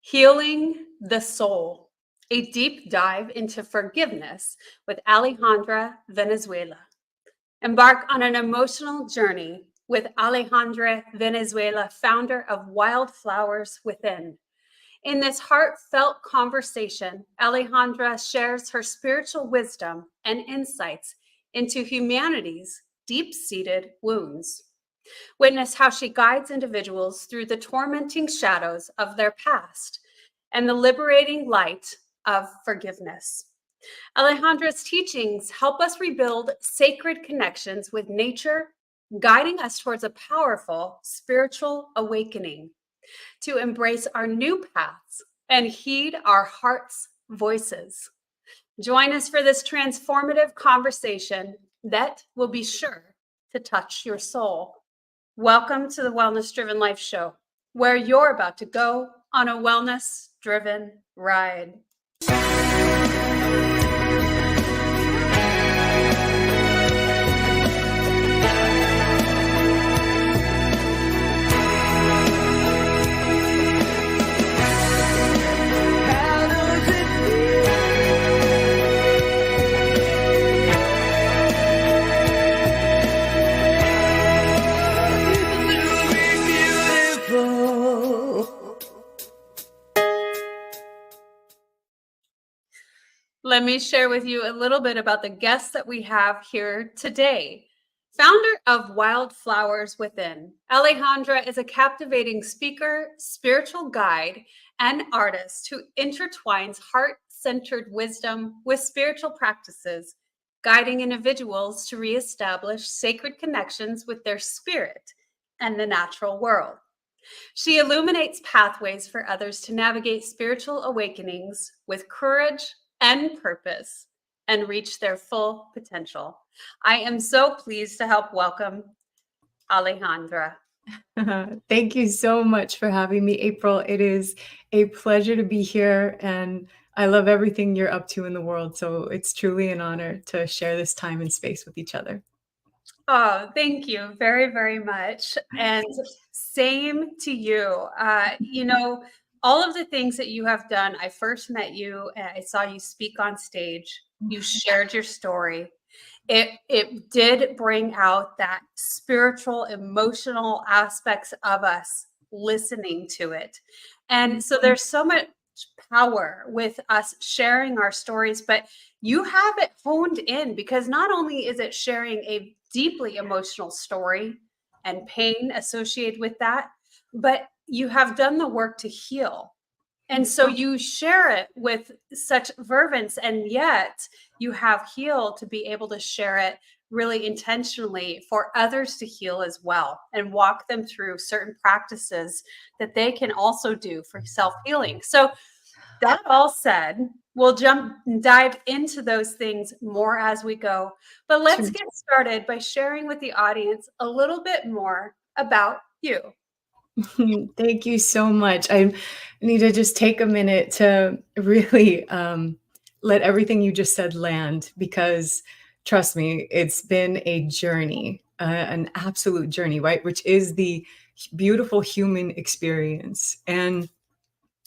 Healing the Soul, a deep dive into forgiveness with Alejandra Venezuela. Embark on an emotional journey with Alejandra Venezuela, founder of Wildflowers Within. In this heartfelt conversation, Alejandra shares her spiritual wisdom and insights into humanity's deep-seated wounds. Witness how she guides individuals through the tormenting shadows of their past and the liberating light of forgiveness. Alejandra's teachings help us rebuild sacred connections with nature, guiding us towards a powerful spiritual awakening to embrace our new paths and heed our heart's voices. Join us for this transformative conversation that will be sure to touch your soul. Welcome to the Wellness Driven Life Show, where you're about to go on a wellness driven ride. Let me share with you a little bit about the guests that we have here today. Founder of Wildflowers Within, Alejandra is a captivating speaker, spiritual guide, and artist who intertwines heart-centered wisdom with spiritual practices, guiding individuals to reestablish sacred connections with their spirit and the natural world. She illuminates pathways for others to navigate spiritual awakenings with courage and purpose and reach their full potential. I am so pleased to help welcome Alejandra. Thank you so much for having me, April. It is a pleasure to be here, and I love everything you're up to in the world. So it's truly an honor to share this time and space with each other. Oh, thank you very, very much. And same to you. All of the things that you have done, I first met you, and I saw you speak on stage. You shared your story. It did bring out that spiritual, emotional aspects of us listening to it. And so there's so much power with us sharing our stories, but you have it honed in because not only is it sharing a deeply emotional story and pain associated with that, but you have done the work to heal. And so you share it with such fervence, and yet you have healed to be able to share it really intentionally for others to heal as well and walk them through certain practices that they can also do for self-healing. So that all said, we'll dive into those things more as we go. But let's get started by sharing with the audience a little bit more about you. Thank you so much. I need to just take a minute to really let everything you just said land, because trust me, it's been a journey, an absolute journey, right? Which is the beautiful human experience. And,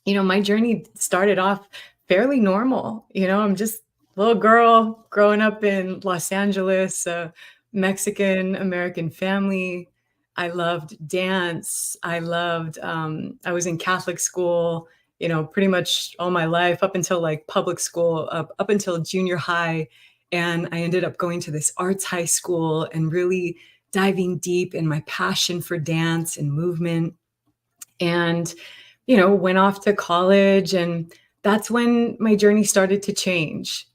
my journey started off fairly normal. I'm just a little girl growing up in Los Angeles, a Mexican American family. I loved dance. I was in Catholic school, pretty much all my life up until like public school, up until junior high. And I ended up going to this arts high school and really diving deep in my passion for dance and movement. And, went off to college, and that's when my journey started to change.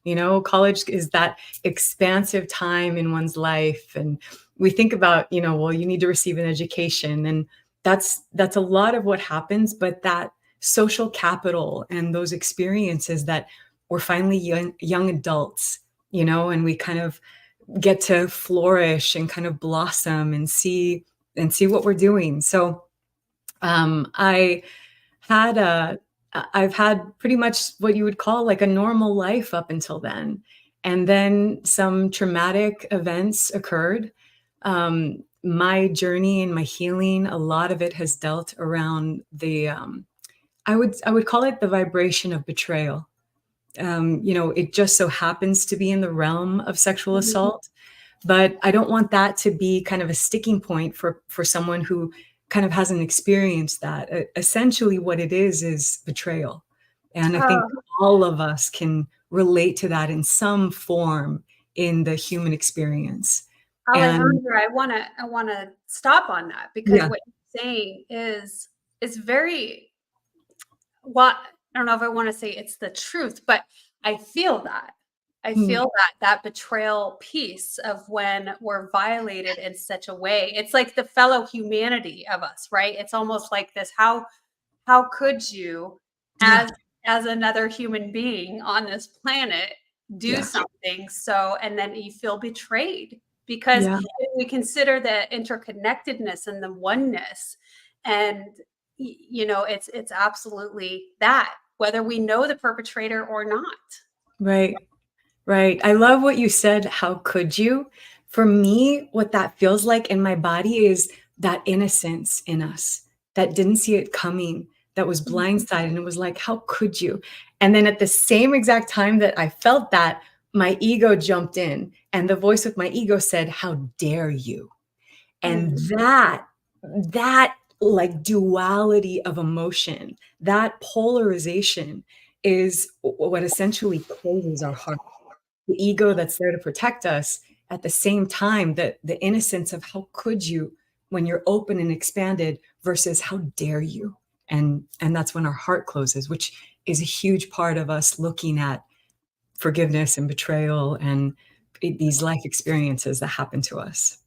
College is that expansive time in one's life. And we think about, well, you need to receive an education, and that's a lot of what happens, but that social capital and those experiences that we're finally young adults, and we kind of get to flourish and kind of blossom and see what we're doing. So I've had pretty much what you would call like a normal life up until then. And then some traumatic events occurred. My journey and my healing, a lot of it has dealt around the I would call it the vibration of betrayal. It just so happens to be in the realm of sexual Mhm. assault, but I don't want that to be kind of a sticking point for someone who kind of hasn't experienced that. Essentially, what it is betrayal, and I think Oh, all of us can relate to that in some form in the human experience. And Alejandra, I wanna stop on that because yeah, what you're saying is very well, I don't know if I wanna say it's the truth, but I feel that. I mm, feel that betrayal piece of when we're violated in such a way. It's like the fellow humanity of us, right? It's almost like this, how could you yeah, as another human being on this planet do yeah, something so and then you feel betrayed because yeah. if we consider the interconnectedness and the oneness and it's absolutely that whether we know the perpetrator or not. Right. Right. I love what you said. How could you? For me, what that feels like in my body is that innocence in us that didn't see it coming, that was blindsided. And it was like, how could you? And then at the same exact time that I felt that, my ego jumped in and the voice of my ego said, how dare you? And Mhm. that like duality of emotion, that polarization is what essentially closes our heart. The ego that's there to protect us, at the same time that the innocence of how could you, when you're open and expanded, versus how dare you. And that's when our heart closes, which is a huge part of us looking at forgiveness and betrayal and these life experiences that happen to us.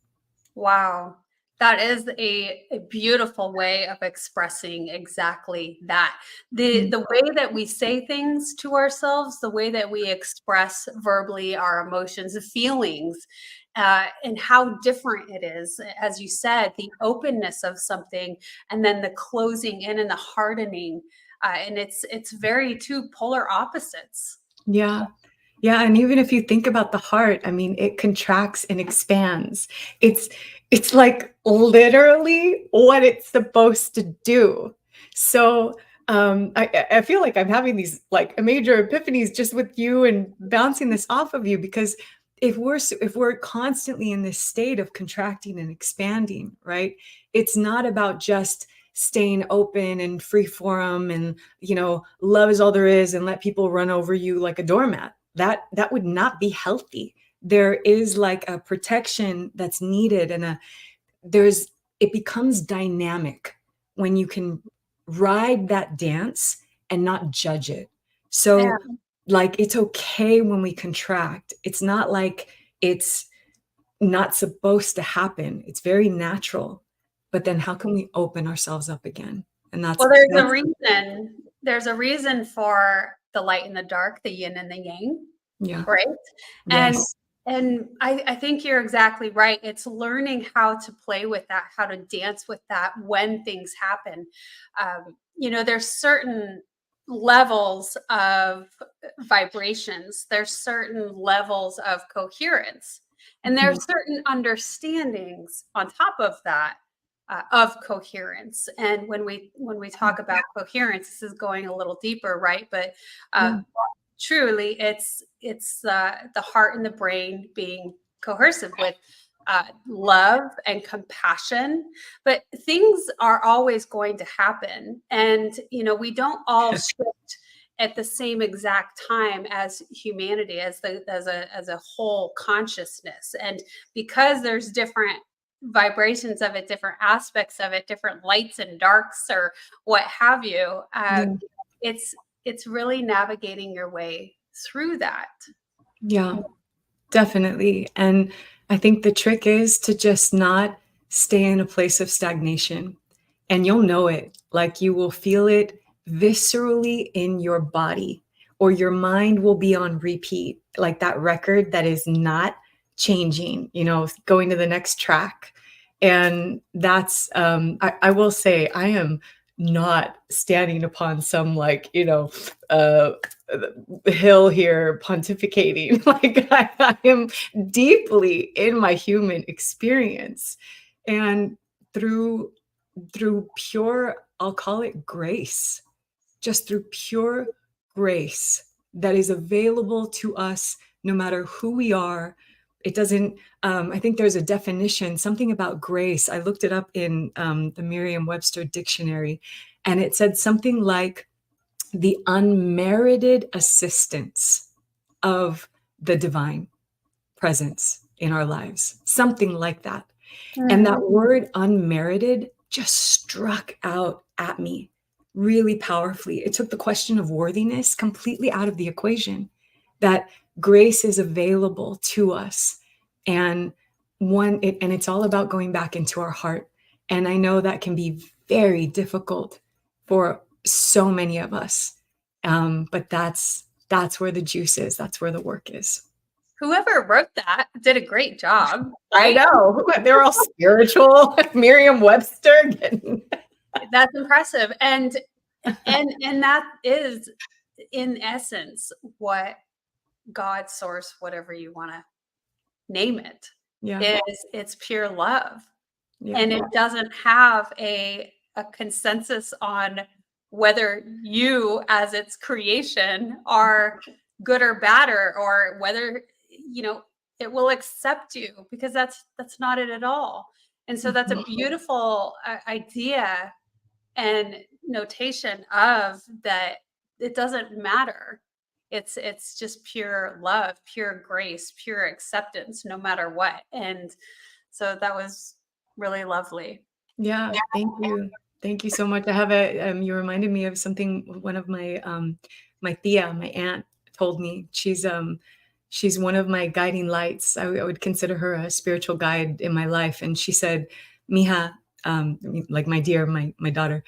Wow. That is a beautiful way of expressing exactly that. The Mm, the way that we say things to ourselves, the way that we express verbally our emotions, the feelings, and how different it is. As you said, the openness of something and then the closing in and the hardening. And it's very two polar opposites. yeah. Yeah, and even if you think about the heart, I mean, it contracts and expands. It's it's like literally what it's supposed to do. So, I feel like I'm having these like major epiphanies just with you and bouncing this off of you because if we're constantly in this state of contracting and expanding, right? It's not about just staying open and free form and love is all there is and let people run over you like a doormat. That would not be healthy. There is like a protection that's needed and there's it becomes dynamic when you can ride that dance and not judge it. Yeah. So like it's okay when we contract. It's not like it's not supposed to happen. It's very natural. But then how can we open ourselves up again? And Well, that's there's a reason for the light and the dark, the yin and the yang, yeah. right? And Yes. I think you're exactly right. It's learning how to play with that, how to dance with that when things happen. There's certain levels of vibrations, there's certain levels of coherence, and Mhm. there's certain understandings on top of that of coherence. And when we talk about coherence, this is going a little deeper, right? But uh, Yeah. truly, it's the heart and the brain being cohesive with love and compassion. But things are always going to happen, and we don't all shift at the same exact time as humanity, as a whole consciousness. And because there's different vibrations of it, different aspects of it, different lights and darks, or what have you, Yeah. it's it's really navigating your way through that. Yeah. Definitely. And I think the trick is to just not stay in a place of stagnation. And you'll know it, like you will feel it viscerally in your body, or your mind will be on repeat, like that record that is not changing, going to the next track. And I will say, I am not standing upon some like, uh, hill here pontificating. Like I am deeply in my human experience. And through pure, I'll call it grace, just through pure grace that is available to us no matter who we are. It doesn't, I think there's a definition, something about grace. I looked it up in the Merriam-Webster dictionary, and it said something like the unmerited assistance of the divine presence in our lives, something like that. And that word unmerited just struck out at me really powerfully. It took the question of worthiness completely out of the equation, that grace is available to us. And it's all about going back into our heart. And I know that can be very difficult for so many of us. But that's where the juice is. That's where the work is. Whoever wrote that did a great job. I Right? know. They're all spiritual. Merriam-Webster. That's impressive. And that is, in essence, what God, source, whatever you want to name it, Yeah. is. It's pure love. Yeah. And it doesn't have a consensus on whether you as its creation are good or bad, or whether, it will accept you, because that's not it at all. And so that's a beautiful idea and notation of that. It doesn't matter. It's just pure love, pure grace, pure acceptance, no matter what. And so that was really lovely. Yeah. Thank you. Thank you so much. I have you reminded me of something one of my my tia, my aunt, told me. She's one of my guiding lights. I would consider her a spiritual guide in my life. And she said, Mija, like my dear, my daughter,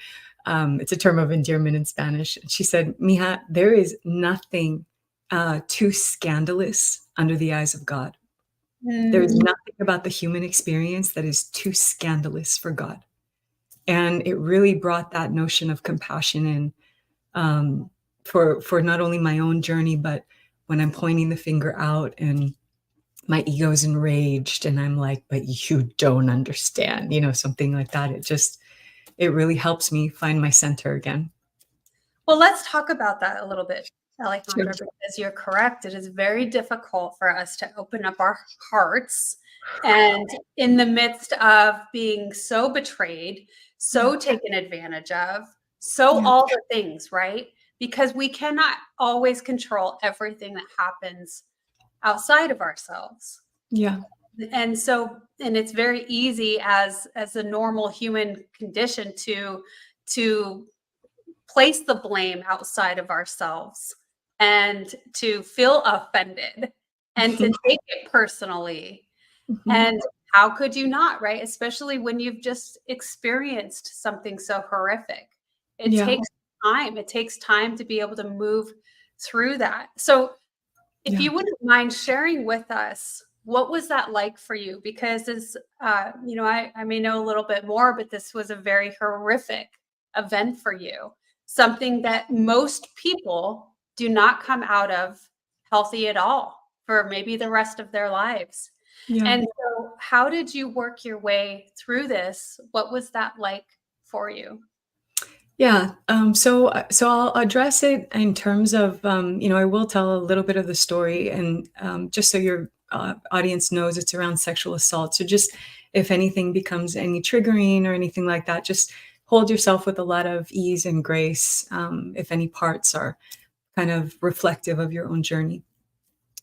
it's a term of endearment in Spanish. She said, Mija, there is nothing too scandalous under the eyes of God. There is nothing about the human experience that is too scandalous for God. And it really brought that notion of compassion in, for not only my own journey, but when I'm pointing the finger out and my ego's enraged and I'm like, but you don't understand, something like that. It really helps me find my center again. Well, let's talk about that a little bit, Alejandra, Sure. because you're correct. It is very difficult for us to open up our hearts. And in the midst of being so betrayed, so taken advantage of, so all the things, right? Because we cannot always control everything that happens outside of ourselves. Yeah. And it's very easy as a normal human condition to place the blame outside of ourselves and to feel offended and to take it personally. And how could you not, right? Especially when you've just experienced something so horrific. It takes time. It takes time to be able to move through that. So if you wouldn't mind sharing with us, what was that like for you? Because as I may know a little bit more, but this was a very horrific event for you. Something that most people do not come out of healthy at all for maybe the rest of their lives. Yeah. And so how did you work your way through this? What was that like for you? Yeah. So I'll address it in terms of, I will tell a little bit of the story, and just so your audience knows, it's around sexual assault. So just if anything becomes any triggering or anything like that, just hold yourself with a lot of ease and grace if any parts are kind of reflective of your own journey.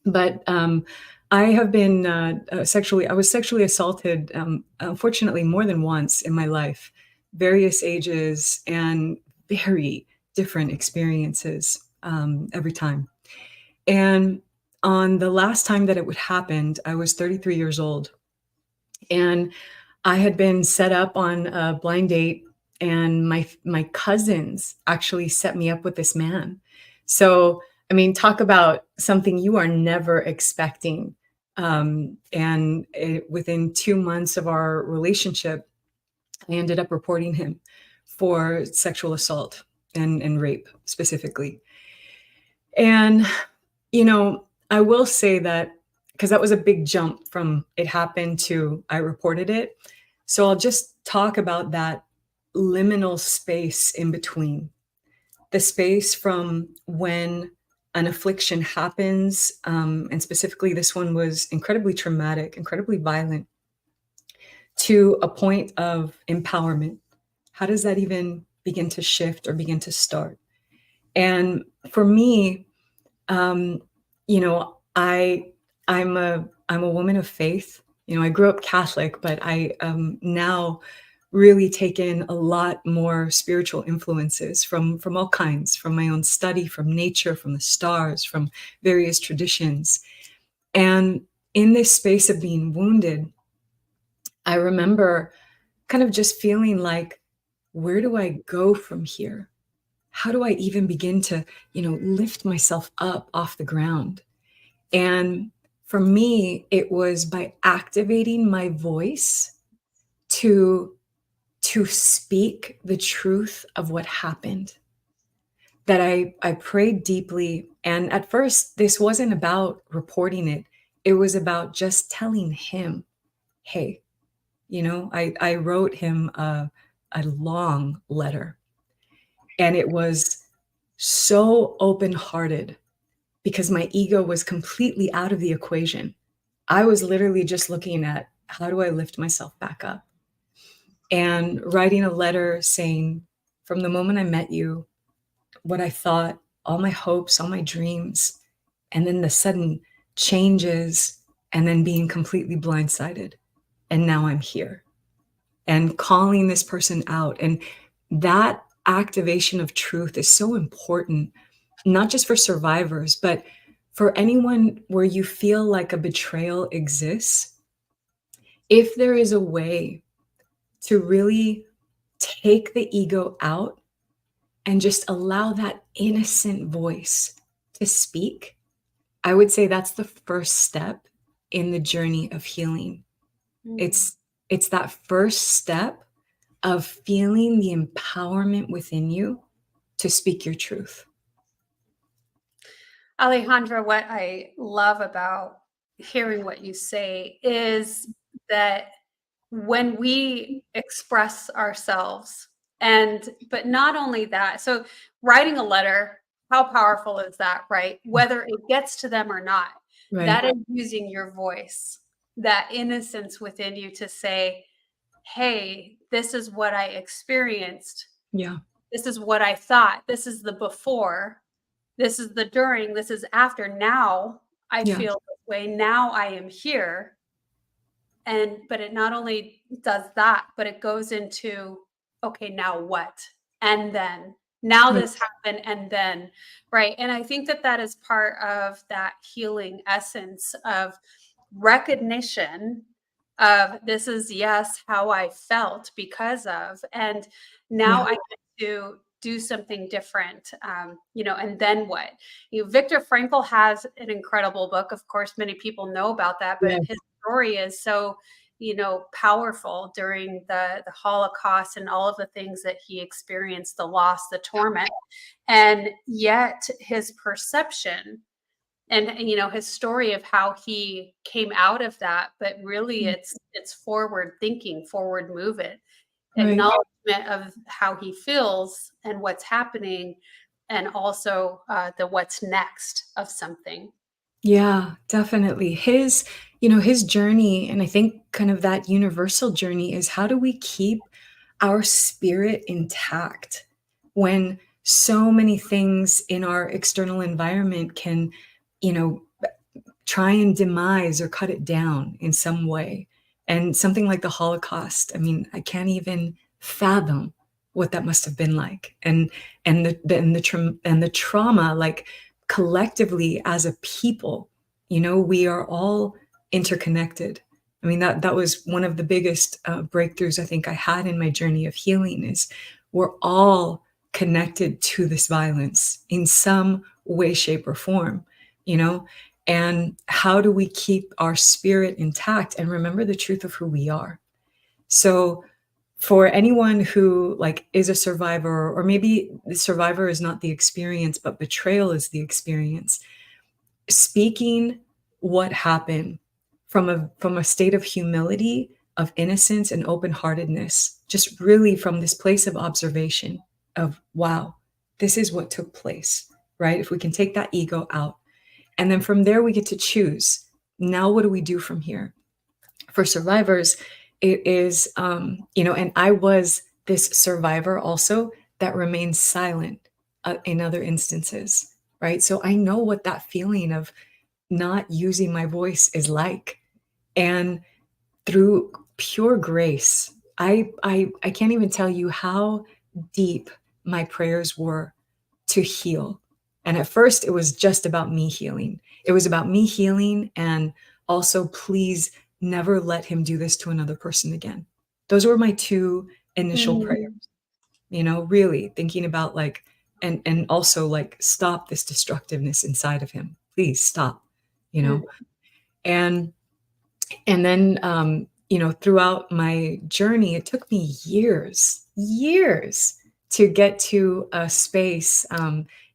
But I have been I was sexually assaulted, unfortunately, more than once in my life, various ages and very different experiences every time. And on the last time that it would happen, I was 33 years old. And I had been set up on a blind date, and my cousins actually set me up with this man. So, I mean, talk about something you are never expecting. Within 2 months of our relationship, I ended up reporting him for sexual assault and rape specifically. And, I will say that, because that was a big jump from it happened to I reported it. So I'll just talk about that liminal space in between. the space from when an affliction happens, and specifically this one was incredibly traumatic, incredibly violent, to a point of empowerment. How does that even begin to shift or begin to start? And for me, um, you know, I'm a woman of faith. You know, I grew up Catholic, but I now really take in a lot more spiritual influences from all kinds, from my own study, from nature, from the stars, from various traditions. And in this space of being wounded, I remember kind of just feeling like, where do I go from here? How do I even begin to, lift myself up off the ground? And for me, it was by activating my voice to speak the truth of what happened. That I prayed deeply. And at first, this wasn't about reporting it. It was about just telling him, hey, I wrote him a long letter. And it was so open-hearted because my ego was completely out of the equation. I was literally just looking at, how do I lift myself back up? And writing a letter saying, from the moment I met you, what I thought, all my hopes, all my dreams, and then the sudden changes, and then being completely blindsided. And now I'm here. And calling this person out. And that activation of truth is so important, not just for survivors, but for anyone where you feel like a betrayal exists. If there is a way to really take the ego out and just allow that innocent voice to speak, I would say that's the first step in the journey of healing. It's that first step of feeling the empowerment within you to speak your truth. Alejandra, what I love about hearing what you say is that when we express ourselves, but not only that, so writing a letter, how powerful is that, right? Whether it gets to them or not, Right. that is using your voice, that innocence within you to say, hey, this is what I experienced. Yeah. This is what I thought. This is the before. This is the during. This is after. Now I Yeah. feel this way. Now I am here. But it not only does that, but it goes into, okay, now what? And then now Yeah. this happened and then, right? And I think that that is part of that healing essence of recognition of, this is, yes, how I felt because of, and now Yeah. I get to do something different. And then what? Victor Frankl has an incredible book. Of course, many people know about that, but Yeah. his story is so, powerful during the Holocaust and all of the things that he experienced, the loss, the torment, and yet his perception and his story of how he came out of that. But really, Mm. it's forward thinking, forward movement, Right. acknowledgement of how he feels and what's happening, and also the what's next of something. Yeah, definitely. His journey, and I think kind of that universal journey is, how do we keep our spirit intact when so many things in our external environment can, you know, try and demise or cut it down in some way. And something like the Holocaust, I mean, I can't even fathom what that must have been like. And the trauma, like, collectively as a people, we are all interconnected. I mean, that was one of the biggest breakthroughs I think I had in my journey of healing, is we're all connected to this violence in some way, shape, or form, you know? And how do we keep our spirit intact and remember the truth of who we are? So for anyone who, like, is a survivor, or maybe the survivor is not the experience, but betrayal is the experience, speaking what happened from a state of humility, of innocence and open-heartedness, just really from this place of observation of, wow, this is what took place, right? If we can take that ego out. And then from there, we get to choose. Now, what do we do from here? For survivors, it is, and I was this survivor also that remains silent in other instances, right? So I know what that feeling of not using my voice is like. And through pure grace, I can't even tell you how deep my prayers were to heal. And at first, it was just about me healing. It was about me healing, and also, please never let him do this to another person again. Those were my two initial prayers, Mm, really thinking about like, and also like, stop this destructiveness inside of him. Please stop, you mm, know? And then, throughout my journey, it took me years to get to a space.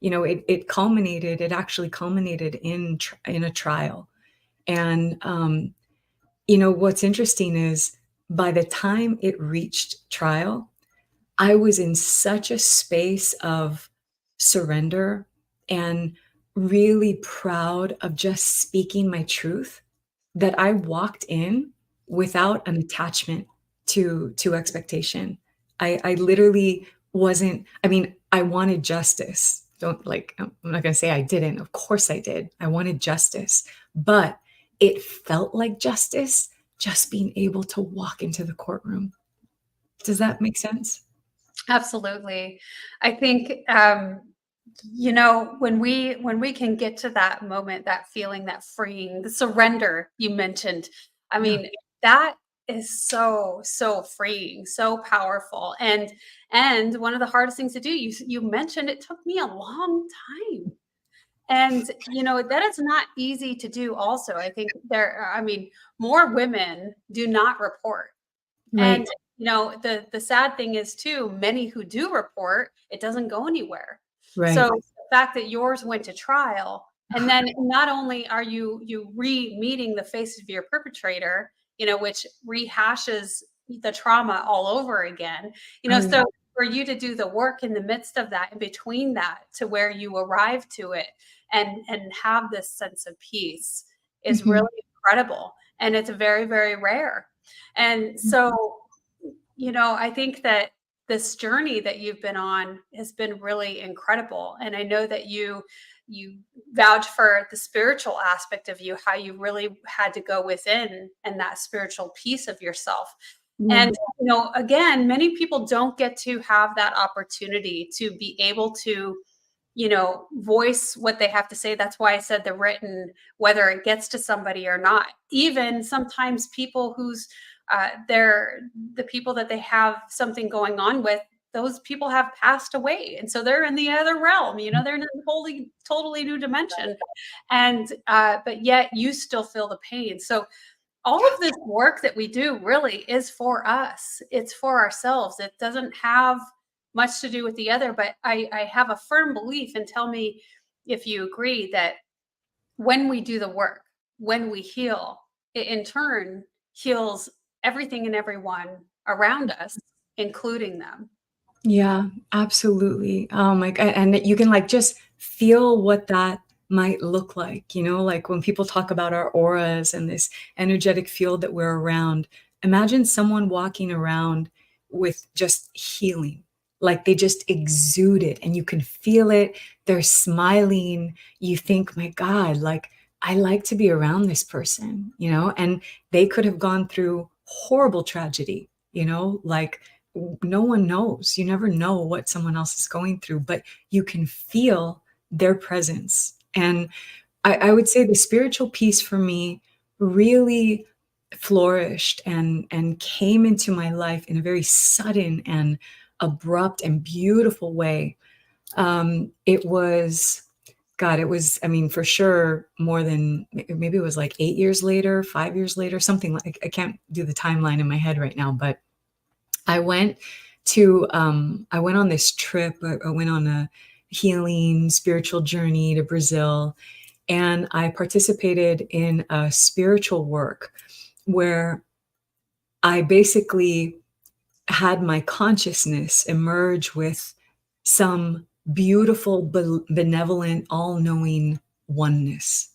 It actually culminated in a trial. And, what's interesting is by the time it reached trial, I was in such a space of surrender and really proud of just speaking my truth that I walked in without an attachment to expectation. I literally wasn't. I mean, I wanted justice. Don't like, I'm not gonna say I didn't. Of course I did. I wanted justice, but it felt like justice just being able to walk into the courtroom. Does that make sense? absolutely. I think when we can get to that moment, that feeling, that freeing, the surrender you mentioned, I Yeah. mean, that is so freeing, so powerful. And one of the hardest things to do, you mentioned it took me a long time. And that is not easy to do also. I think I mean, more women do not report. And, Right. the sad thing is too, many who do report, it doesn't go anywhere. So, Right. the fact that yours went to trial, and then not only are you re-meeting the face of your perpetrator, which rehashes the trauma all over again, Oh, yeah. so for you to do the work in the midst of that, in between that, to where you arrive to it and have this sense of peace is really Mhm. incredible, and it's very, very rare. And so, I think that this journey that you've been on has been really incredible. And I know that you vouch for the spiritual aspect of you, how you really had to go within and that spiritual piece of yourself. Yeah. And again, many people don't get to have that opportunity to be able to voice what they have to say. That's why I said the written, whether it gets to somebody or not. Even sometimes people who's they're the people that they have something going on with, those people have passed away. And so they're in the other realm, they're in a totally new dimension. And but yet you still feel the pain. So all of this work that we do really is for us. It's for ourselves. It doesn't have much to do with the other, but I have a firm belief, and tell me if you agree, that when we do the work, when we heal, it in turn heals everything and everyone around us, including them. Yeah, absolutely. And that you can like just feel what that might look like, like when people talk about our auras and this energetic field that we're around. Imagine someone walking around with just healing, like they just exude it and you can feel it. They're smiling. You think, my God, like I like to be around this person, and they could have gone through horrible tragedy, like no one knows. You never know what someone else is going through, but you can feel their presence. And I would say the spiritual piece for me really flourished and came into my life in a very sudden and abrupt and beautiful way. It was, God, it was, I mean, for sure, more than maybe it was like 8 years later, 5 years later, something like, I can't do the timeline in my head right now, but I went I went on this trip. I went on a healing spiritual journey to Brazil, and I participated in a spiritual work where I basically had my consciousness emerge with some beautiful, benevolent, all-knowing oneness.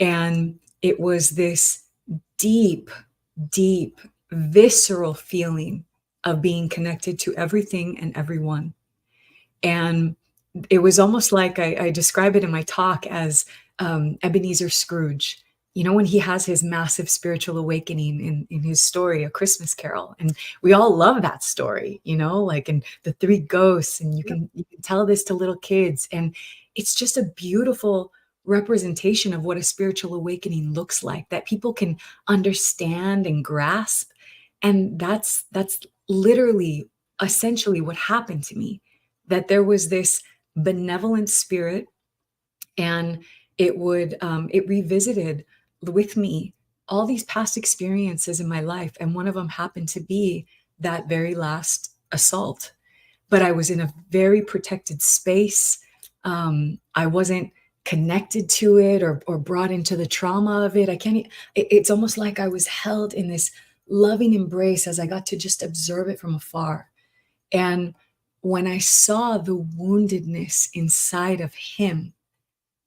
And it was this deep, deep, visceral feeling of being connected to everything and everyone. And it was almost like I describe it in my talk as Ebenezer Scrooge. You know, when he has his massive spiritual awakening in his story, A Christmas Carol. And we all love that story, you know, like, and the three ghosts, and you can tell this to little kids. And it's just a beautiful representation of what a spiritual awakening looks like, that people can understand and grasp. And that's literally essentially what happened to me, that there was this benevolent spirit, and it revisited with me all these past experiences in my life, and one of them happened to be that very last assault. But I was in a very protected space. I wasn't connected to it or brought into the trauma of it. It's almost like I was held in this loving embrace as I got to just observe it from afar. And when I saw the woundedness inside of him,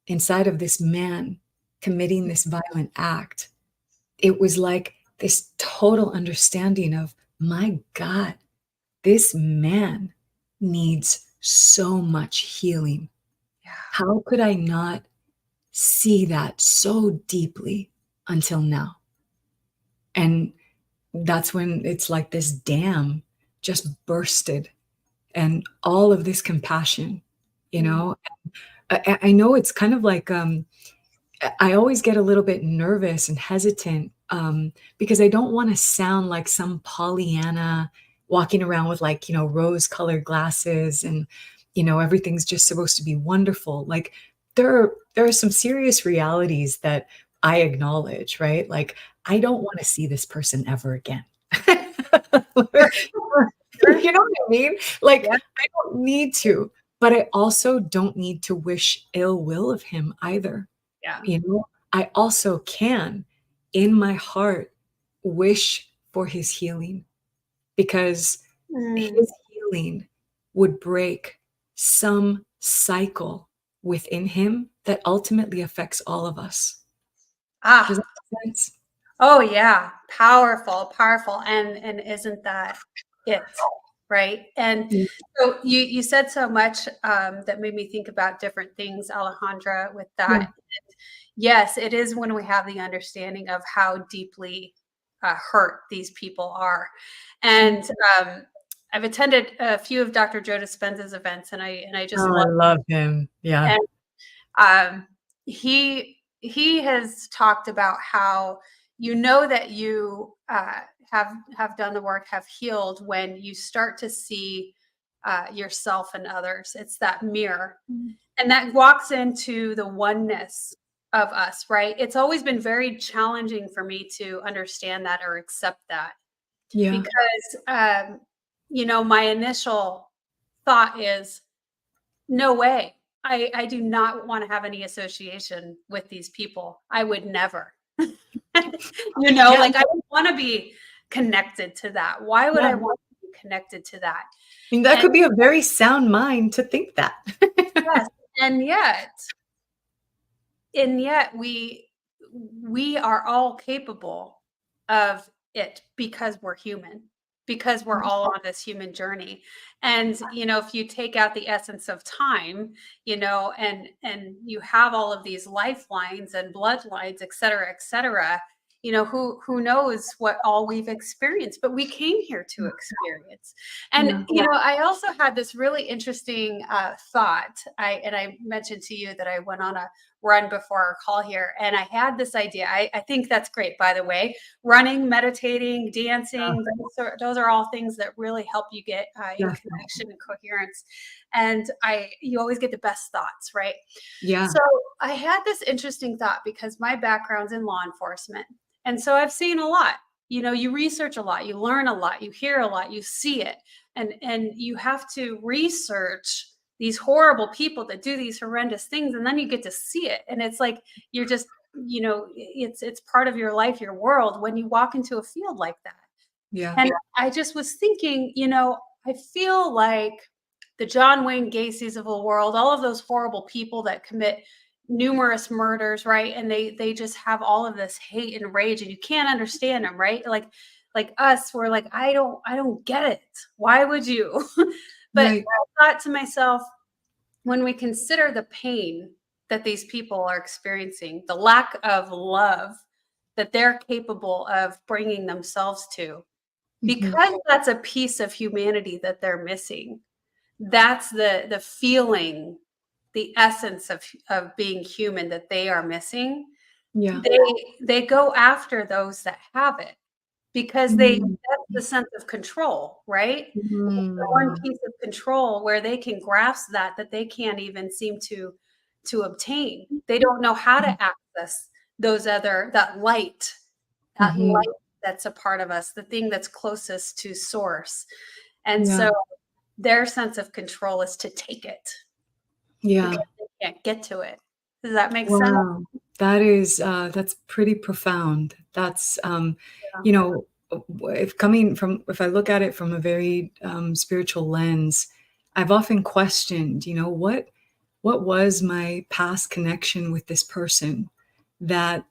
inside of this man committing this violent act, it was like this total understanding of, my God, this man needs so much healing. Yeah. How could I not see that so deeply until now? And that's when it's like this dam just bursted, and all of this compassion, you know. I know it's kind of like I always get a little bit nervous and hesitant because I don't want to sound like some Pollyanna walking around with, like, you know, rose-colored glasses, and, you know, everything's just supposed to be wonderful. Like, there are some serious realities that I acknowledge, right? Like, I don't want to see this person ever again. You know what I mean? Like, Yeah. I don't need to, but I also don't need to wish ill will of him either. Yeah. You know, I also can, in my heart, wish for his healing, because Mm. his healing would break some cycle within him that ultimately affects all of us. Does Ah. that make sense? Oh yeah, powerful, powerful, and isn't that it, right? And Yeah. so you said so much that made me think about different things, Alejandra, with Yeah. that. Yes, it is when we have the understanding of how deeply hurt these people are, and I've attended a few of Dr. Joe Dispenza's events, and I just Oh, I love. love him. Yeah. And um, he has talked about how you know that you have done the work, have healed when you start to see yourself and others. It's that mirror, and that walks into the oneness of us. Right? It's always been very challenging for me to understand that or accept that Yeah. because you know my initial thought is no way. I do not want to have any association with these people. I would never. You know, Yeah. like I don't want to be connected to that. Why would Yeah. I want to be connected to that? I mean, that And could be a very sound mind to think that. yes, and yet we are all capable of it because we're human, because we're all on this human journey. And you know, if you take out the essence of time, you know, and you have all of these lifelines and bloodlines, et cetera, you know, who knows what all we've experienced, but we came here to experience. And Yeah. you know, I also had this really interesting thought. I mentioned to you that I went on a run before our call here. And I had this idea. I think that's great, by the way. Running, meditating, dancing, those are all things that really help you get in Yeah. connection and coherence. And you always get the best thoughts, right? Yeah. So I had this interesting thought because my background's in law enforcement. And so I've seen a lot. You know, you research a lot, you learn a lot, you hear a lot, you see it. And you have to research these horrible people that do these horrendous things, and then you get to see it, and it's like you're just, you know, it's part of your life, your world, when you walk into a field like that. Yeah. And I just was thinking, you know, I feel like the John Wayne Gacy's of the world, all of those horrible people that commit numerous murders, right? And they just have all of this hate and rage, and you can't understand them, right? Like us, we're like, I don't get it. Why would you? But Right. I thought to myself, when we consider the pain that these people are experiencing, the lack of love that they're capable of bringing themselves to, Mhm. because that's a piece of humanity that they're missing. That's the feeling, the essence of being human that they are missing. Yeah. They go after those that have it, because Mm. that's the sense of control, right? The one Mm. piece of control where they can grasp that they can't even seem to obtain. They don't know how to access those other that Mhm. light that's a part of us, the thing that's closest to source. And Yeah. so their sense of control is to take it because Yeah. they can't get to it. Does that make sense? Wow. That is, that's pretty profound. That's, Yeah. you know, if I look at it from a very, spiritual lens, I've often questioned, what was my past connection with this person that,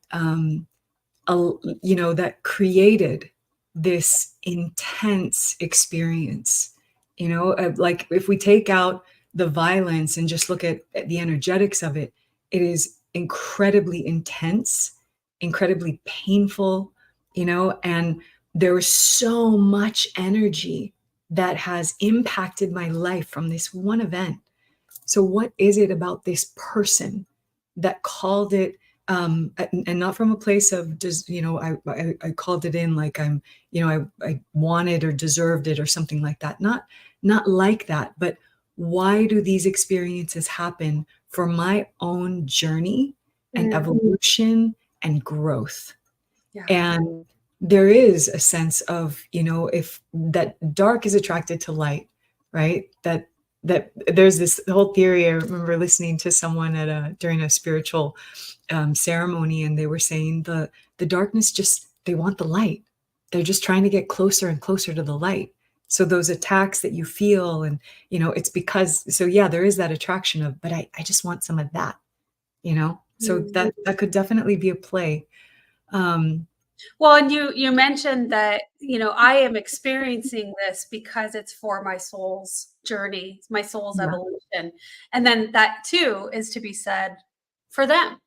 that created this intense experience. Like if we take out the violence and just look at the energetics of it, it is incredibly intense, incredibly painful, and there was so much energy that has impacted my life from this one event. So what is it about this person that called it, and not from a place of just, I called it in like I wanted or deserved it or something like that. Not like that, but why do these experiences happen for my own journey and Mm, evolution and growth? yeah. And there is a sense of, if that dark is attracted to light, right? That there's this whole theory. I remember listening to someone during a spiritual ceremony, and they were saying the darkness just, they want the light. They're just trying to get closer and closer to the light. So those attacks that you feel, and it's because, so yeah, there is that attraction of, but I just want some of that, so Mm. that could definitely be a play. um Well, and you mentioned that, I am experiencing this because it's for my soul's journey, my soul's yeah. evolution. And then that too is to be said for them.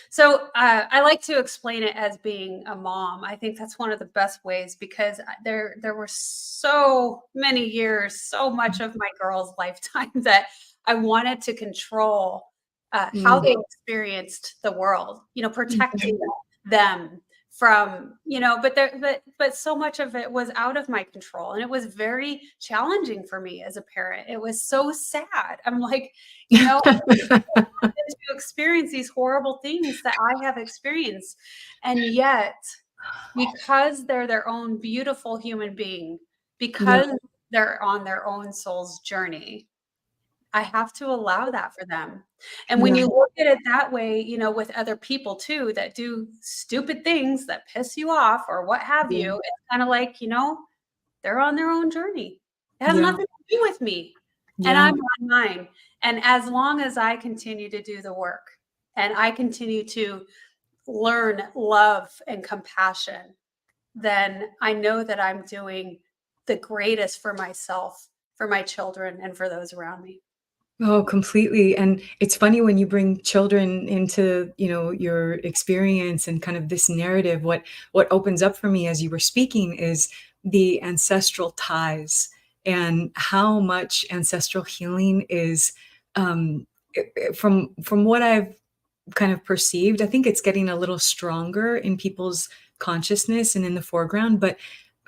So I like to explain it as being a mom. I think that's one of the best ways, because there were so many years, so much of my girls' lifetime that I wanted to control how Mm. they experienced the world, Mhm. protecting them from, but so much of it was out of my control, and it was very challenging for me as a parent. It was so sad. I'm like, to experience these horrible things that I have experienced. And yet, because they're their own beautiful human being, Yeah, because they're on their own soul's journey, I have to allow that for them. And when yeah, you look at it that way, with other people too that do stupid things that piss you off or what have yeah, you, it's kind of like, they're on their own journey. It has yeah, nothing to do with me, and yeah, I'm on mine. And as long as I continue to do the work and I continue to learn love and compassion, then I know that I'm doing the greatest for myself, for my children, and for those around me. oh, completely. And it's funny when you bring children into, your experience and kind of this narrative. What opens up for me as you were speaking is the ancestral ties, and how much ancestral healing is, from what I've kind of perceived. I think it's getting a little stronger in people's consciousness and in the foreground, but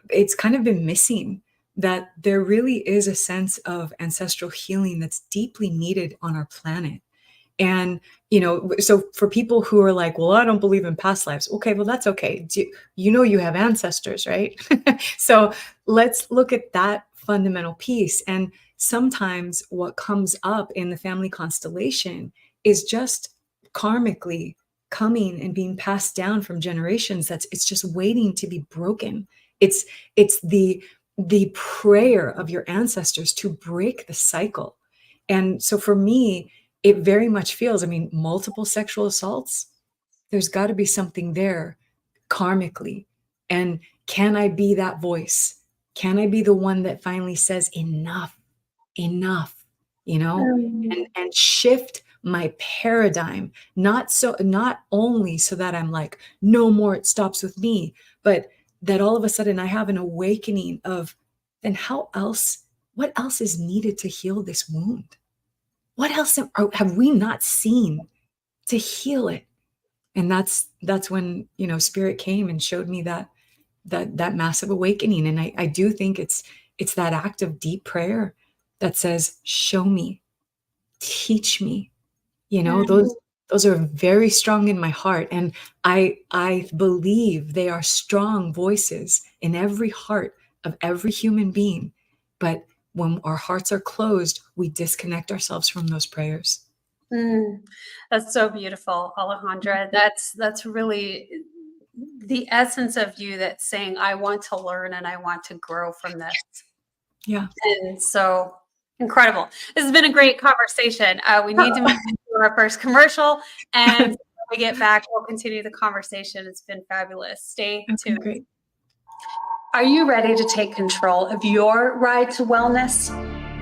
it's kind of been missing, that there really is a sense of ancestral healing that's deeply needed on our planet. And, so for people who are like, well, I don't believe in past lives. Okay, well, that's okay. You have ancestors, right? So let's look at that fundamental piece. And sometimes what comes up in the family constellation is just karmically coming and being passed down from generations. It's just waiting to be broken. It's the prayer of your ancestors to break the cycle. And so for me, it very much feels, I mean, multiple sexual assaults, there's got to be something there karmically. And can I be that voice? Can I be the one that finally says enough, enough, and shift my paradigm, not only so that I'm like, no more, it stops with me, but that all of a sudden I have an awakening of, then what else is needed to heal this wound? What else have we not seen to heal it? And that's when, spirit came and showed me that massive awakening. And I do think it's that act of deep prayer that says, show me, teach me, those are very strong in my heart. And I believe they are strong voices in every heart of every human being. But when our hearts are closed, we disconnect ourselves from those prayers. That's so beautiful, Alejandra. That's really the essence of you that's saying, I want to learn and I want to grow from this. Yeah. And so incredible. This has been a great conversation. We need to move into our first commercial, and when we get back, we'll continue the conversation. It's been fabulous. Stay tuned. Great. Are you ready to take control of your ride to wellness?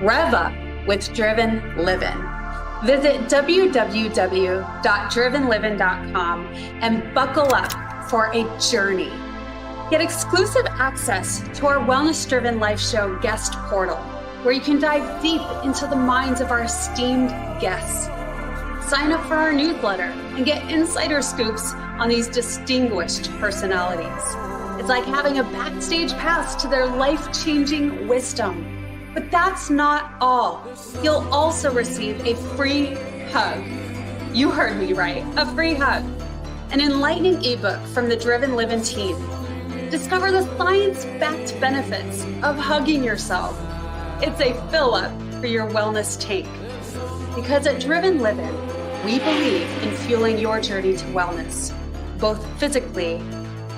Rev up with Driven Living. Visit www.drivenliving.com and buckle up for a journey. Get exclusive access to our Wellness Driven Life Show guest portal, where you can dive deep into the minds of our esteemed guests. Sign up for our newsletter and get insider scoops on these distinguished personalities. It's like having a backstage pass to their life-changing wisdom. But that's not all. You'll also receive a free hug. You heard me right, a free hug. An enlightening ebook from the Driven Living team. Discover the science-backed benefits of hugging yourself. It's a fill-up for your wellness tank. Because at Driven Living, we believe in fueling your journey to wellness, both physically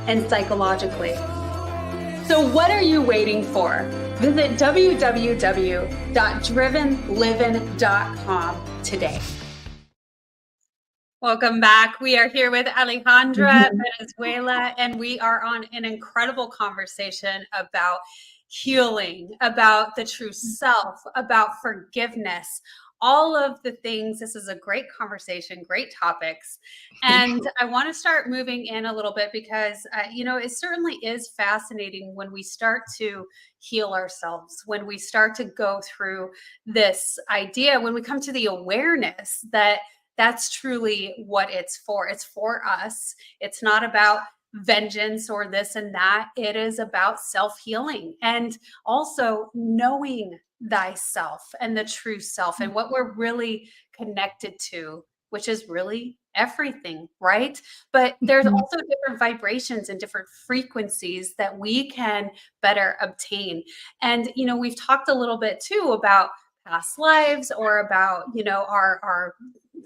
and psychologically. So what are you waiting for? Visit www.drivenliving.com today. Welcome back. We are here with Alejandra Valenzuela, and we are on an incredible conversation about healing, about the true self, about forgiveness, all of the things. This is a great conversation, great topics. And I want to start moving in a little bit because, it certainly is fascinating when we start to heal ourselves, when we start to go through this idea, when we come to the awareness that that's truly what it's for. It's for us. It's not about vengeance or this and that. It is about self-healing and also knowing thyself and the true self and what we're really connected to, which is really everything, right? But there's also different vibrations and different frequencies that we can better obtain. And, we've talked a little bit too about past lives or about, our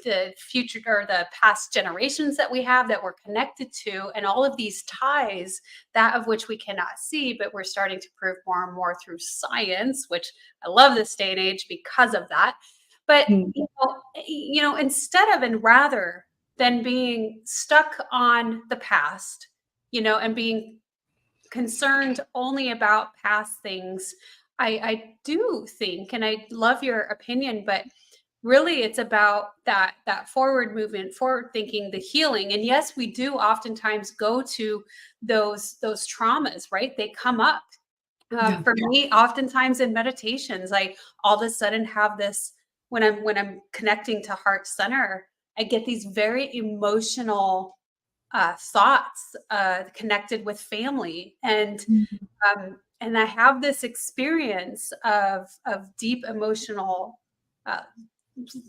the future or the past generations that we have that we're connected to, and all of these ties, that of which we cannot see, but we're starting to prove more and more through science, which I love this day and age because of that. But, instead of and rather than being stuck on the past, and being concerned only about past things, I do think, and I love your opinion, but really it's about that forward movement, forward thinking, the healing. And yes, we do oftentimes go to those traumas, right? They come up. For me, oftentimes in meditations, I all of a sudden have this, when I'm connecting to heart center, I get these very emotional thoughts connected with family. And I have this experience of deep emotional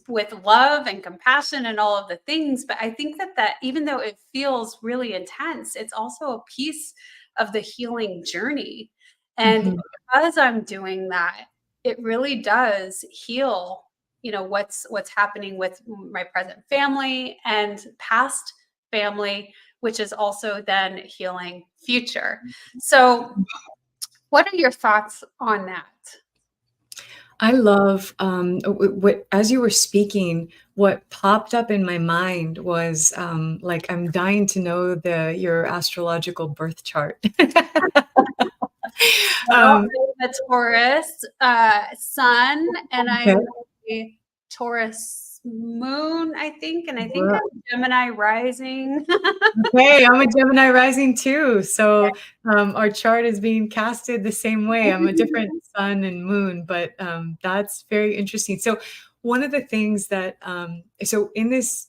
with love and compassion and all of the things. But I think that even though it feels really intense, it's also a piece of the healing journey. And because I'm doing that, it really does heal, what's happening with my present family and past family, which is also then healing future. So what are your thoughts on that? I love what as you were speaking, what popped up in my mind was like I'm dying to know the your astrological birth chart. Well, um, I'm a Taurus sun, and okay. I'm a Taurus moon, I think, and I think Well, I'm Gemini rising. okay, I'm a Gemini rising too. So our chart is being casted the same way. I'm a different sun and moon, but that's very interesting. So one of the things that so in this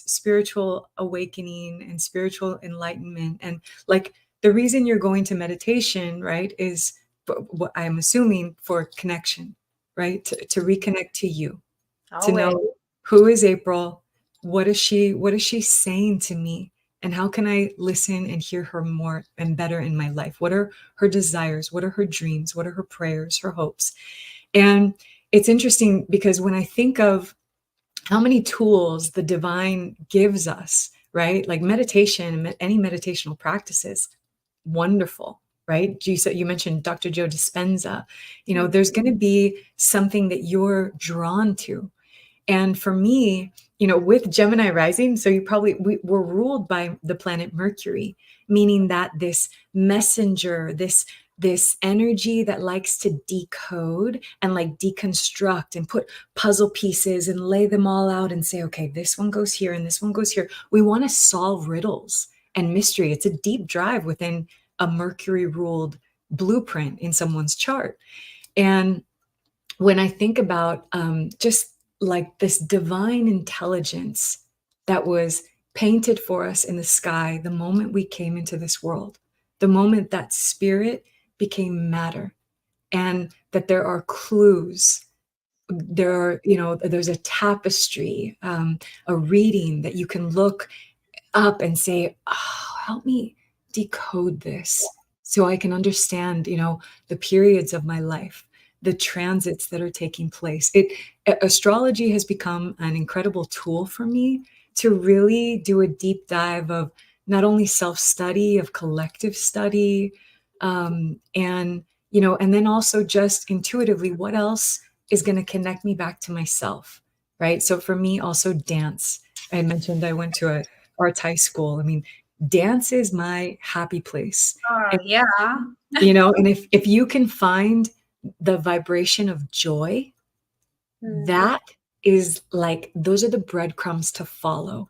spiritual awakening and spiritual enlightenment, and like the reason you're going to meditation, right, is what I'm assuming for connection, right? To reconnect to you, to Always. know who is April, what is she saying to me, and how can I listen and hear her more and better in my life? What are her desires? What are her dreams? What are her prayers, her hopes? And it's interesting because when I think of how many tools the divine gives us, right? Like meditation, any meditational practices, wonderful, right? You mentioned Dr. Joe Dispenza. There's going to be something that you're drawn to. And for me, with Gemini rising, so we're ruled by the planet Mercury, meaning that this messenger, this energy that likes to decode and like deconstruct and put puzzle pieces and lay them all out and say, okay, this one goes here and this one goes here. We want to solve riddles and mystery. It's a deep drive within a Mercury ruled blueprint in someone's chart. And when I think about just like this divine intelligence that was painted for us in the sky the moment we came into this world, the moment that spirit became matter, and that there are clues, there's a tapestry, a reading that you can look up and say, oh, help me decode this so I can understand, the periods of my life, the transits that are taking place. Astrology has become an incredible tool for me to really do a deep dive of not only self-study, of collective study, and then also just intuitively, what else is going to connect me back to myself, right? So for me, also dance. I mentioned I went to a arts high school. I mean, dance is my happy place. Oh, And, yeah. and if you can find the vibration of joy, Mhm. that is like, those are the breadcrumbs to follow.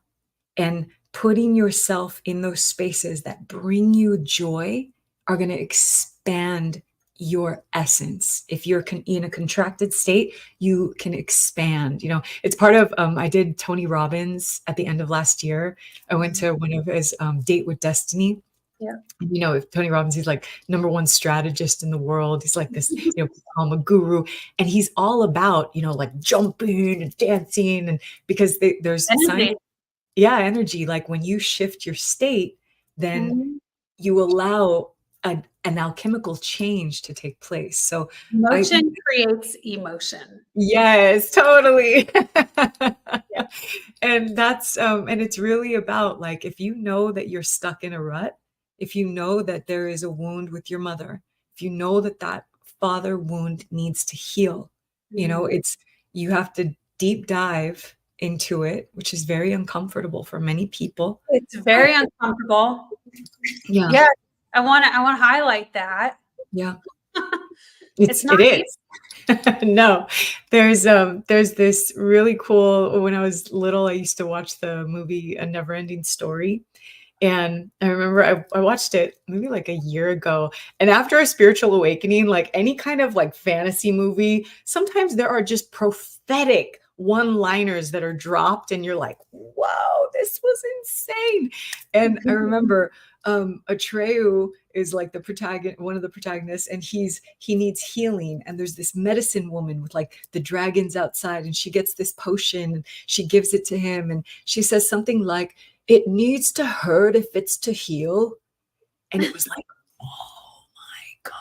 And putting yourself in those spaces that bring you joy are going to expand your essence. If you're in a contracted state, you can expand. It's part of, I did Tony Robbins at the end of last year. I went to one of his Date with Destiny. Yeah. If Tony Robbins, he's like number one strategist in the world. He's like this, call him a guru, and he's all about, like jumping and dancing, and because there's science. Energy. Yeah, energy. Like when you shift your state, then Mhm. you allow an alchemical change to take place. So I, Motion creates emotion. yes, totally. Yeah. And it's really about, like, if you know that you're stuck in a rut, if you know that there is a wound with your mother, if you know that that father wound needs to heal, Mhm. you have to deep dive into it, which is very uncomfortable for many people. It's But very uncomfortable. yeah, Yeah, I wanna highlight that. yeah, It's not it easy. is. No, there's this really cool, when I was little, I used to watch the movie A Never Ending Story. And I remember I watched it maybe like a year ago. And after a spiritual awakening, like any kind of like fantasy movie, sometimes there are just prophetic one-liners that are dropped, and you're like, whoa, this was insane. And I remember Atreyu is like the protagonist, one of the protagonists, and he needs healing. And there's this medicine woman with like the dragons outside, and she gets this potion and she gives it to him, and she says something like, it needs to hurt if it's to heal. And it was like, oh my God,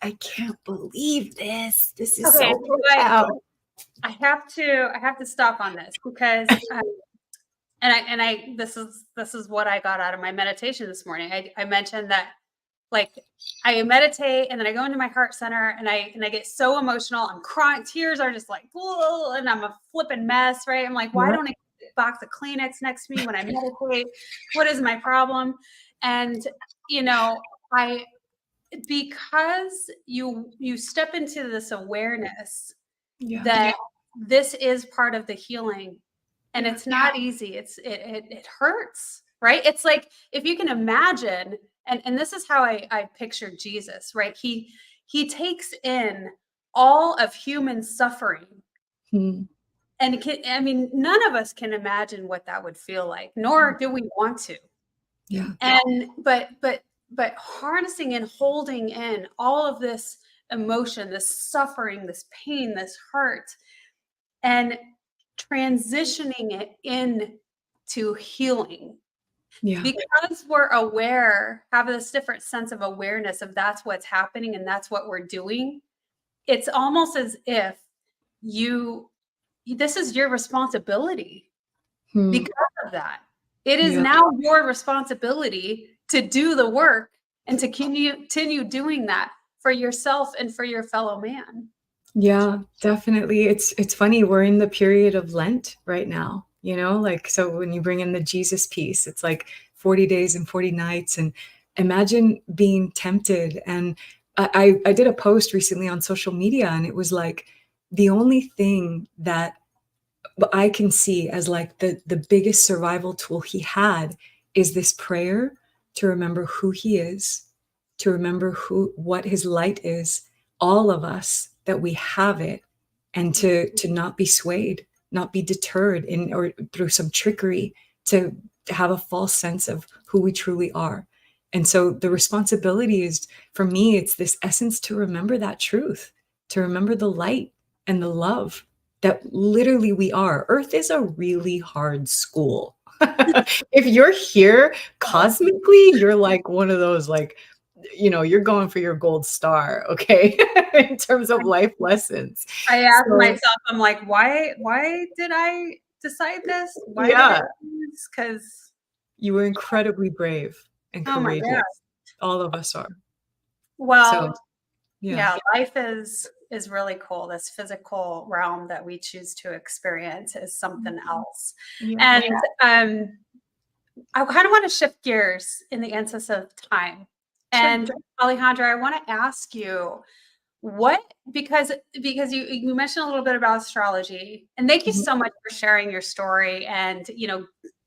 I can't believe this. This is Okay, so so profound. I have to stop on this because, and I this is what I got out of my meditation this morning. I mentioned that like I meditate and then I go into my heart center and I get so emotional. I'm crying. Tears are just like, whoa, and I'm a flipping mess, right? I'm like, why Yeah. don't I get a box of Kleenex next to me when I meditate? What is my problem? And, you know, I, because you step into this awareness Yeah. that this is part of the healing, and Yeah. it's not easy. It hurts, right? It's like, if you can imagine, and this is how I picture Jesus, right? He takes in all of human suffering, Hmm. and I mean, none of us can imagine what that would feel like, nor do we want to. Yeah. And but harnessing and holding in all of this emotion, this suffering, this pain, this hurt, and transitioning it into healing, Yeah. because we're aware, have this different sense of awareness of that's what's happening and that's what we're doing. It's almost as if you this is your responsibility Hmm. because of that. It is Yeah. now your responsibility to do the work and to continue doing that for yourself and for your fellow man. Yeah, definitely. It's funny, we're in the period of Lent right now, like, so when you bring in the Jesus piece, it's like 40 days and 40 nights, and imagine being tempted. And I did a post recently on social media, and it was like the only thing that I can see as like the biggest survival tool he had is this prayer to remember who he is, to remember what his light is, all of us, that we have it, and to not be swayed, not be deterred in or through some trickery, to have a false sense of who we truly are. And so the responsibility is, for me, it's this essence to remember that truth, to remember the light and the love that literally we are. Earth is a really hard school. If you're here cosmically, you're like one of those, like, you're going for your gold star, okay? In terms of life lessons. I ask So, myself, I'm like, why did I decide this? Why did I yeah, do this? Because, you were incredibly brave and oh my God. courageous. All of us are. So, Well, yeah. yeah, life is really cool. This physical realm that we choose to experience is something else. Yeah. And I kind of want to shift gears in the instance of time. Sure. And Alejandra, I want to ask you, what, because you mentioned a little bit about astrology, and thank you Mhm. so much for sharing your story and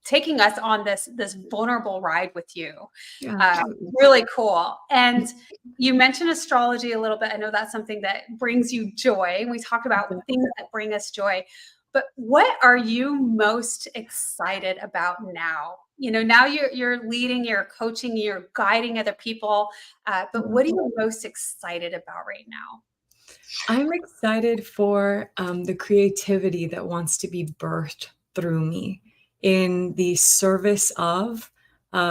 taking us on this vulnerable ride with you. Yeah, uh, absolutely. Really cool. And you mentioned astrology a little bit. I know that's something that brings you joy. We talked about Yeah. things that bring us joy, but what are you most excited about now? Now you're leading, you're coaching, you're guiding other people, but what are you most excited about right now? I'm excited for the creativity that wants to be birthed through me in the service of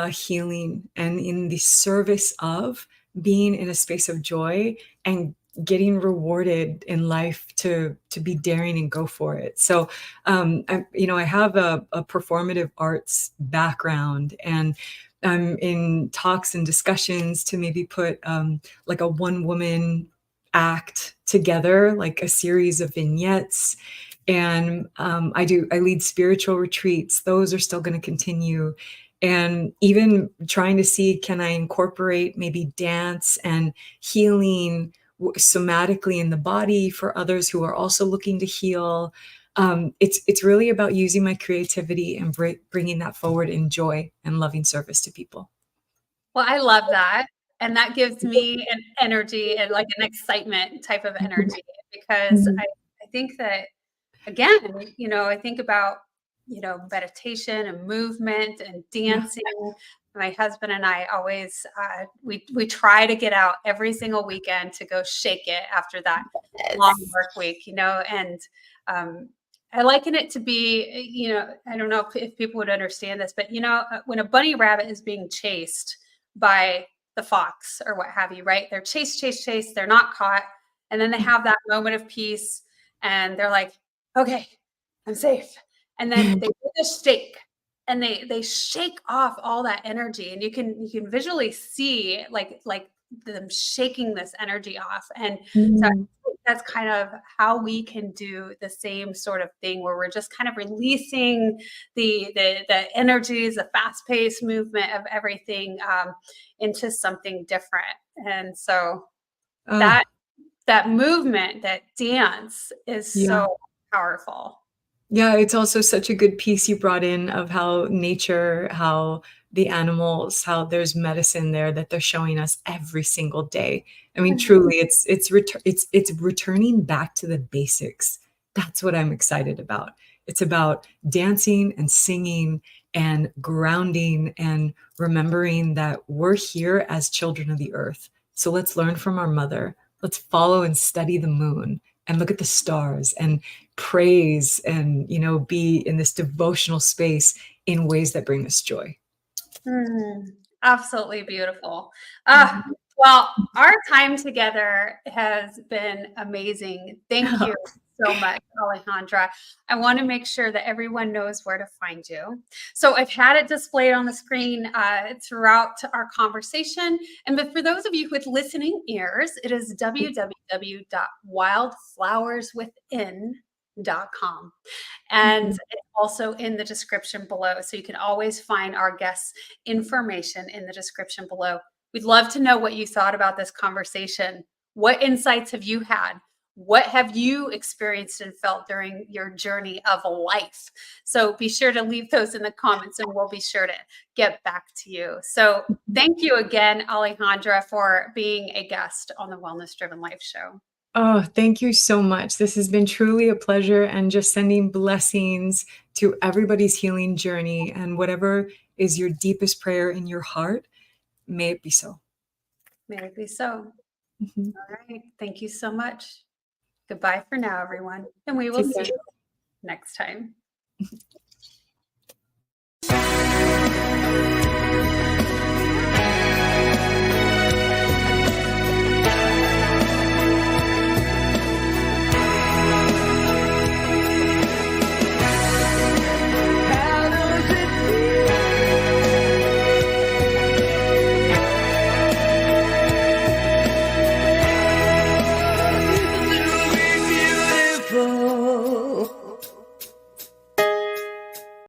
healing, and in the service of being in a space of joy and getting rewarded in life to be daring and go for it. So, I have a performative arts background, and I'm in talks and discussions to maybe put like a one woman act together, like a series of vignettes. And I lead spiritual retreats. Those are still going to continue. And even trying to see, can I incorporate maybe dance and healing somatically in the body for others who are also looking to heal. It's really about using my creativity and bringing that forward in joy and loving service to people. Well, I love that, and that gives me an energy and, like, an excitement type of energy, because Mhm. I think that, again, I think about, meditation and movement and Yeah. dancing. My husband and I always, we try to get out every single weekend to go shake it after that long Yes. work week, and, um, I liken it to be, I don't know if people would understand this, but, when a bunny rabbit is being chased by the fox or what have you, right? They're chase, chase, chase. They're not caught. And then they have that moment of peace and they're like, okay, I'm safe. And then they get a stake and they shake off all that energy, and you can visually see like them shaking this energy off. And so I Mm. think that's kind of how we can do the same sort of thing, where we're just kind of releasing the energies, the fast-paced movement of everything, into something different. And so Oh, that that movement, that dance is yeah. so powerful. Yeah, it's also such a good piece you brought in of how nature, how the animals, how there's medicine there that they're showing us every single day. I mean, truly, it's returning back to the basics. That's what I'm excited about. It's about dancing and singing and grounding and remembering that we're here as children of the earth. So let's learn from our mother. Let's follow and study the moon and look at the stars and praise and be in this devotional space in ways that bring us joy. Mm, absolutely beautiful. Mhm. Well, our time together has been amazing. Thank you so much, Alejandra. I want to make sure that everyone knows where to find you. So I've had it displayed on the screen throughout our conversation. And but for those of you with listening ears, it is www.wildflowerswithin.com. And Mhm. it's also in the description below. So you can always find our guests' information in the description below. We'd love to know what you thought about this conversation. What insights have you had? What have you experienced and felt during your journey of life? So be sure to leave those in the comments, and we'll be sure to get back to you. So thank you again, Alejandra, for being a guest on the Wellness Driven Life Show. Oh, thank you so much. This has been truly a pleasure, and just sending blessings to everybody's healing journey, and whatever is your deepest prayer in your heart, may it be so. May it be so. Mhm. All right. Thank you so much. Goodbye for now, everyone, and we will Take see care. you next time.